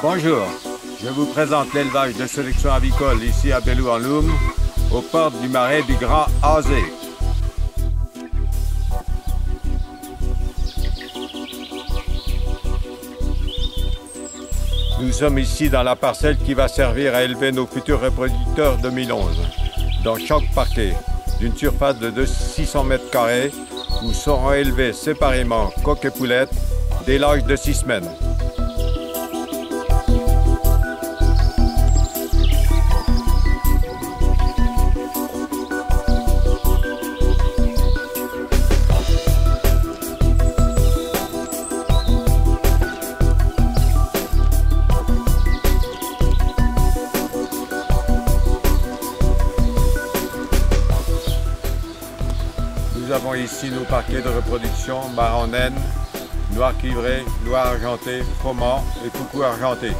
Bonjour, je vous présente l'élevage de sélection avicole ici à Belleau-en-Loum, aux portes du marais du Grand Azé. Nous sommes ici dans la parcelle qui va servir à élever nos futurs reproducteurs 2011. Dans chaque parquet, d'une surface de 600 m², où seront élevés séparément coqs et poulettes dès l'âge de 6 semaines. Nous avons ici nos parquets de reproduction marron naine, noir cuivré, noir argenté, froment et coucou argenté.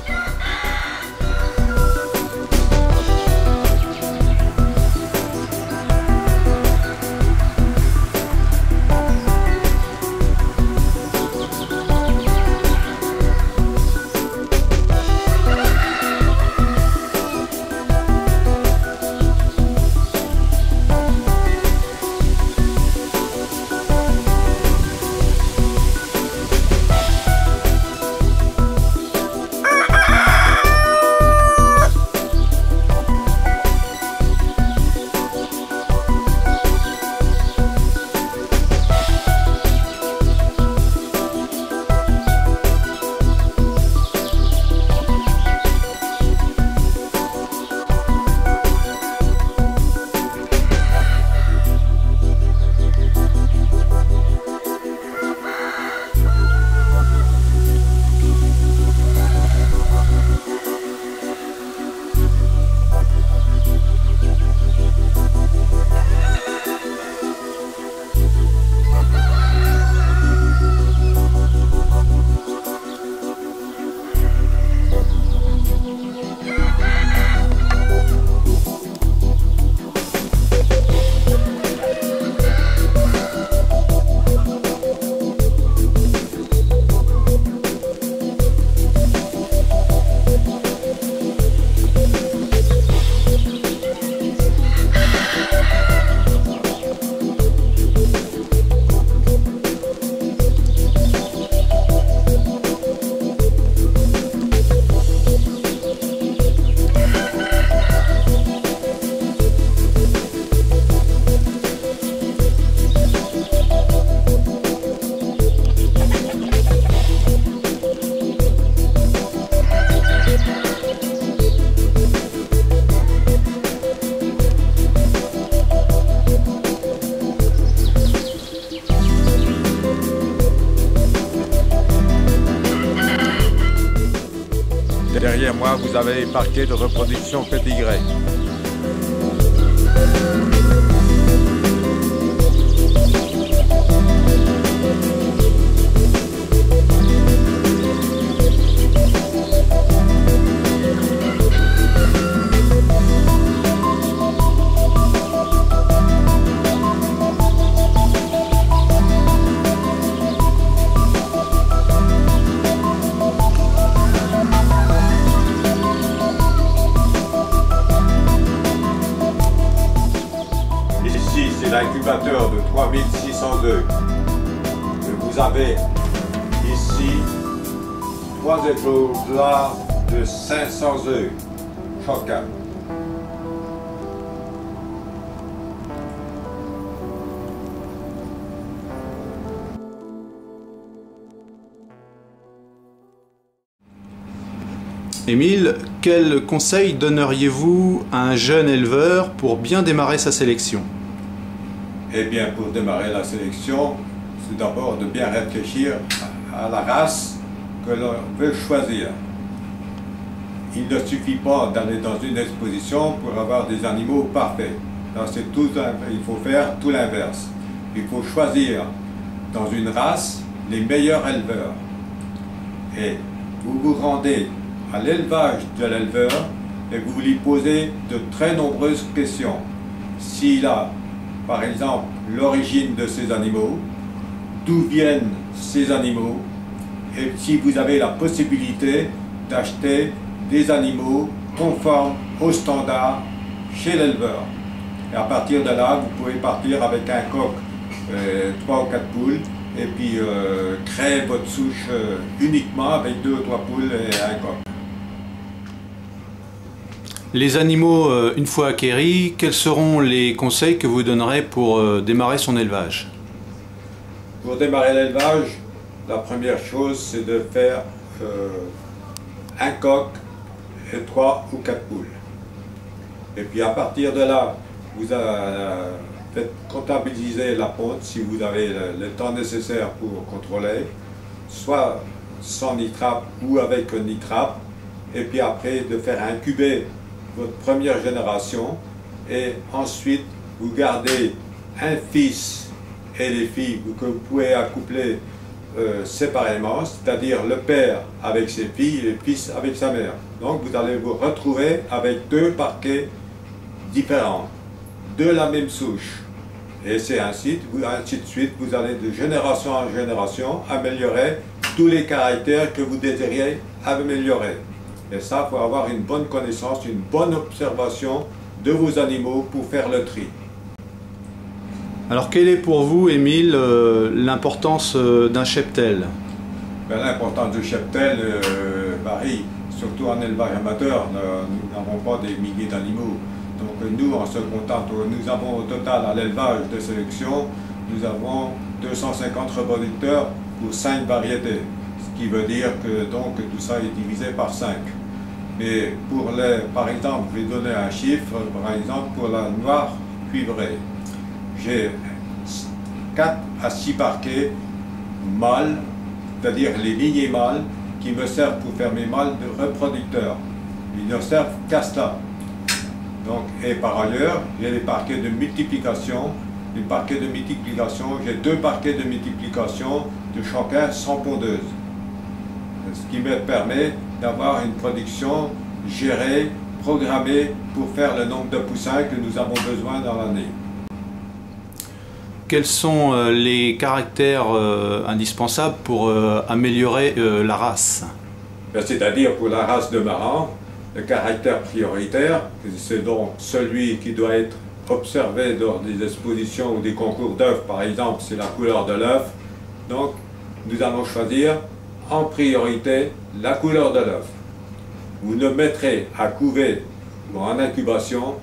Derrière moi, vous avez les parquets de reproduction pédigrée. L'incubateur de 3600 œufs. Vous avez ici 3 exemplaires de 500 œufs chacun. Émile, quel conseil donneriez-vous à un jeune éleveur pour bien démarrer sa sélection? Eh bien, pour démarrer la sélection, c'est d'abord de bien réfléchir à la race que l'on veut choisir. Il ne suffit pas d'aller dans une exposition pour avoir des animaux parfaits. Il faut faire tout l'inverse. Il faut choisir dans une race les meilleurs éleveurs. Et vous vous rendez à l'élevage de l'éleveur et vous lui posez de très nombreuses questions. s'il a, par exemple, l'origine de ces animaux, d'où viennent ces animaux, et si vous avez la possibilité d'acheter des animaux conformes aux standards chez l'éleveur. Et à partir de là, vous pouvez partir avec un coq, 3 ou 4 poules, et puis créer votre souche uniquement avec 2 ou 3 poules et un coq. Les animaux, une fois acquéris, quels seront les conseils que vous donnerez pour démarrer son élevage? Pour démarrer l'élevage, la première chose, c'est de faire un coq et 3 ou 4 poules. Et puis à partir de là, vous faites comptabiliser la ponte si vous avez le temps nécessaire pour contrôler, soit sans nitrate ou avec nitrate, et puis après de faire incuber votre première génération, et ensuite vous gardez un fils et les filles que vous pouvez accoupler séparément, c'est-à-dire le père avec ses filles et le fils avec sa mère. Donc vous allez vous retrouver avec 2 parquets différents, de la même souche. Et c'est ainsi de suite, vous allez de génération en génération améliorer tous les caractères que vous désiriez améliorer. Et ça, il faut avoir une bonne connaissance, une bonne observation de vos animaux pour faire le tri. Alors quelle est pour vous, Émile, l'importance d'un cheptel? L'importance du cheptel varie, surtout en élevage amateur. Nous n'avons pas des milliers d'animaux. Donc nous, on se contente, nous avons au total à l'élevage de sélection, nous avons 250 reproducteurs pour 5 variétés. Ce qui veut dire que donc tout ça est divisé par 5. Mais pour par exemple, je vais donner un chiffre, par exemple pour la noire cuivrée. J'ai 4 à 6 parquets mâles, c'est-à-dire les lignées mâles, qui me servent pour faire mes mâles de reproducteurs. Ils ne servent qu'à cela. Donc, et par ailleurs, j'ai les parquets de multiplication. Les parquets de multiplication, j'ai 2 parquets de multiplication de chacun sans pondeuse. Ce qui me permet d'avoir une production gérée, programmée pour faire le nombre de poussins que nous avons besoin dans l'année. Quels sont les caractères indispensables pour améliorer la race? C'est-à-dire pour la race de Marans, le caractère prioritaire, c'est donc celui qui doit être observé lors des expositions ou des concours d'œufs, par exemple, c'est la couleur de l'œuf. Donc, nous allons choisir en priorité la couleur de l'œuf. Vous ne mettrez à couver ou en incubation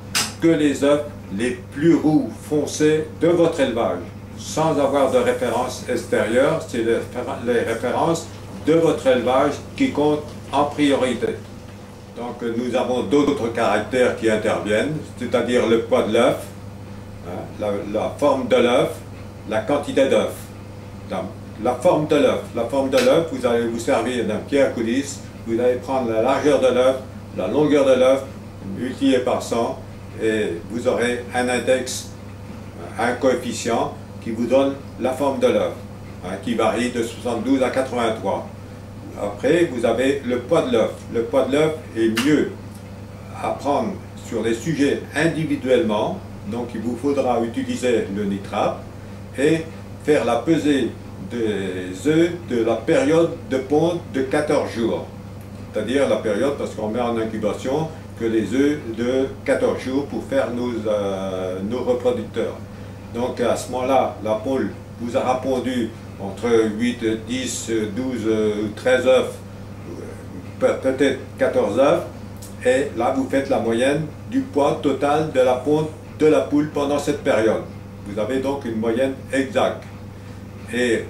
que les œufs les plus roux foncés de votre élevage, sans avoir de référence extérieure. C'est les références de votre élevage qui comptent en priorité. Donc nous avons d'autres caractères qui interviennent, c'est-à-dire le poids de l'œuf, hein, la forme de l'œuf, la quantité d'œuf. La forme de l'œuf. La forme de l'œuf, vous allez vous servir d'un pied à coulisse, vous allez prendre la largeur de l'œuf, la longueur de l'œuf, multiplié par 100, et vous aurez un index, un coefficient qui vous donne la forme de l'œuf, hein, qui varie de 72 à 83. Après, vous avez le poids de l'œuf. Le poids de l'œuf est mieux à prendre sur les sujets individuellement, donc il vous faudra utiliser le nitrate et faire la pesée des œufs de la période de ponte de 14 jours. C'est-à-dire la période, parce qu'on met en incubation que les œufs de 14 jours pour faire nos reproducteurs. Donc à ce moment-là, la poule vous aura pondu entre 8, 10, 12, 13 œufs, peut-être 14 œufs, et là vous faites la moyenne du poids total de la ponte de la poule pendant cette période. Vous avez donc une moyenne exacte. Et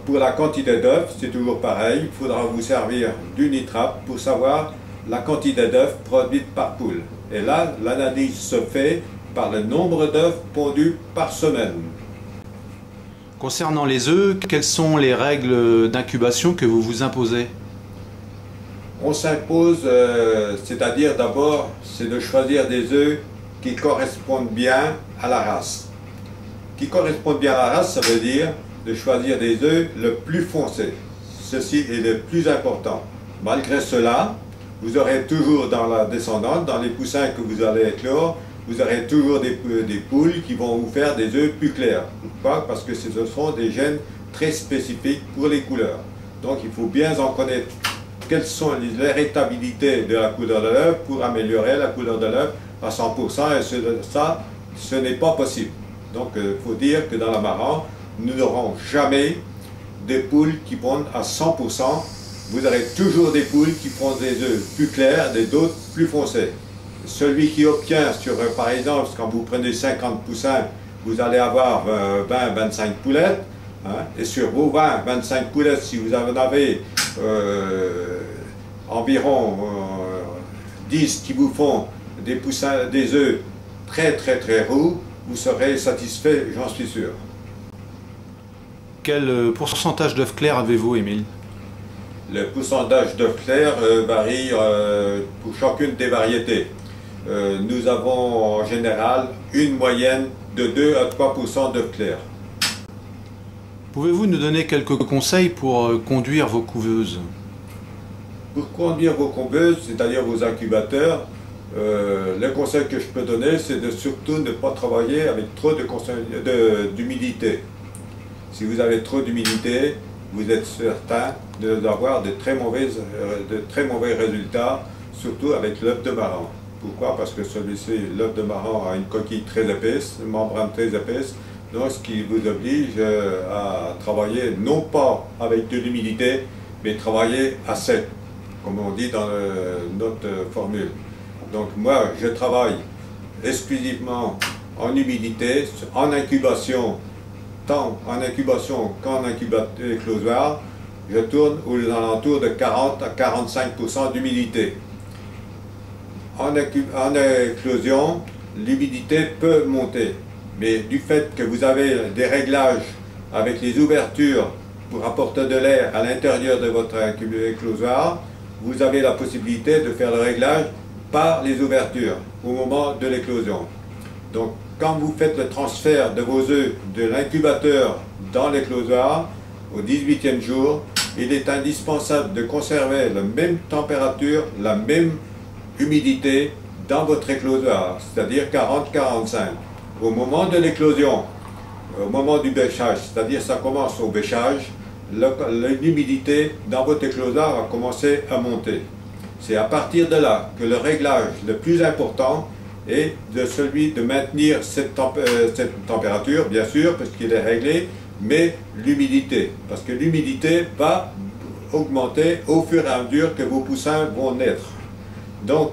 pour la quantité d'œufs, c'est toujours pareil, il faudra vous servir du nitrate pour savoir la quantité d'œufs produite par poule. Et là, l'analyse se fait par le nombre d'œufs pondus par semaine. Concernant les œufs, quelles sont les règles d'incubation que vous vous imposez? On s'impose, c'est-à-dire d'abord, c'est de choisir des œufs qui correspondent bien à la race. Qui correspondent bien à la race, ça veut dire de choisir des œufs le plus foncé. Ceci est le plus important. Malgré cela, vous aurez toujours dans la descendante, dans les poussins que vous allez éclore, vous aurez toujours des poules qui vont vous faire des œufs plus clairs. Pourquoi? Parce que ce sont des gènes très spécifiques pour les couleurs. Donc il faut bien en connaître quelles sont les héritabilités de la couleur de l'œuf pour améliorer la couleur de l'œuf à 100%, et ça, ce n'est pas possible. Donc il faut dire que dans l'amaranth, nous n'aurons jamais des poules qui pondent à 100%. Vous aurez toujours des poules qui pondent des œufs plus clairs, des d'autres plus foncés. Celui qui obtient sur, par exemple, quand vous prenez 50 poussins, vous allez avoir 20-25 poulettes. Hein, et sur vos 20-25 poulettes, si vous en avez environ 10 qui vous font des poussins, des œufs très roux, vous serez satisfait, j'en suis sûr. Quel pourcentage d'œufs clairs avez-vous, Émile? Le pourcentage d'œufs clairs varie pour chacune des variétés. Nous avons en général une moyenne de 2 à 3% d'œufs clairs. Pouvez-vous nous donner quelques conseils pour conduire vos couveuses? Pour conduire vos couveuses, c'est-à-dire vos incubateurs, le conseil que je peux donner, c'est de surtout ne pas travailler avec trop d'humidité. Si vous avez trop d'humidité, vous êtes certain d'avoir de très mauvais résultats, surtout avec l'œuf de marron. Pourquoi? Parce que celui-ci, l'œuf de marron, a une coquille très épaisse, une membrane très épaisse, donc ce qui vous oblige à travailler non pas avec de l'humidité, mais travailler à sec, comme on dit dans notre formule. Donc moi, je travaille exclusivement en humidité, en incubation, tant en incubation qu'en éclosoir. Je tourne aux alentours de 40 à 45% d'humidité. En éclosion, l'humidité peut monter, mais du fait que vous avez des réglages avec les ouvertures pour apporter de l'air à l'intérieur de votre éclosoir, vous avez la possibilité de faire le réglage par les ouvertures au moment de l'éclosion. Donc, quand vous faites le transfert de vos œufs de l'incubateur dans l'éclosoir, au 18e jour, il est indispensable de conserver la même température, la même humidité dans votre éclosoir, c'est-à-dire 40-45. Au moment de l'éclosion, au moment du bêchage, c'est-à-dire ça commence au bêchage, l'humidité dans votre éclosoir va commencer à monter. C'est à partir de là que le réglage le plus important est celui de maintenir cette température, bien sûr, parce qu'il est réglé, mais l'humidité, parce que l'humidité va augmenter au fur et à mesure que vos poussins vont naître. Donc,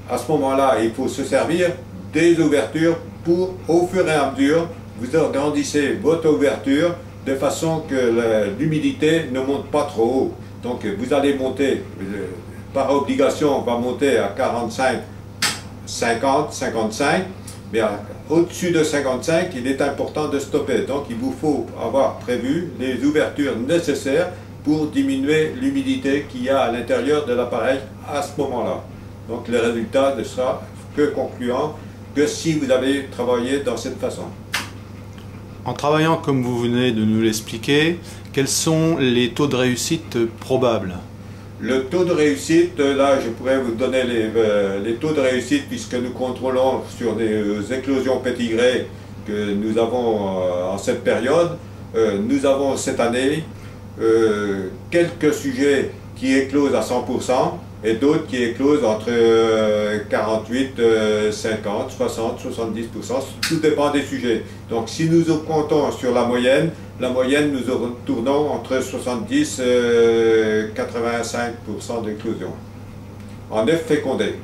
à ce moment-là, il faut se servir des ouvertures pour, au fur et à mesure, vous agrandissez votre ouverture de façon que l'humidité ne monte pas trop haut. Donc, vous allez monter, par obligation, on va monter à 45, 50, 55, mais au-dessus de 55, il est important de stopper. Donc, il vous faut avoir prévu les ouvertures nécessaires pour diminuer l'humidité qu'il y a à l'intérieur de l'appareil à ce moment-là. Donc le résultat ne sera que concluant que si vous avez travaillé dans cette façon. En travaillant comme vous venez de nous l'expliquer, quels sont les taux de réussite probables? Le taux de réussite, là je pourrais vous donner les taux de réussite puisque nous contrôlons sur des éclosions pétigrées que nous avons en cette période. Nous avons cette année quelques sujets qui éclosent à 100%, et d'autres qui éclosent entre 48, 50, 60, 70%, tout dépend des sujets. Donc si nous comptons sur la moyenne nous tournons entre 70 et 85% d'éclosion en œufs fécondés.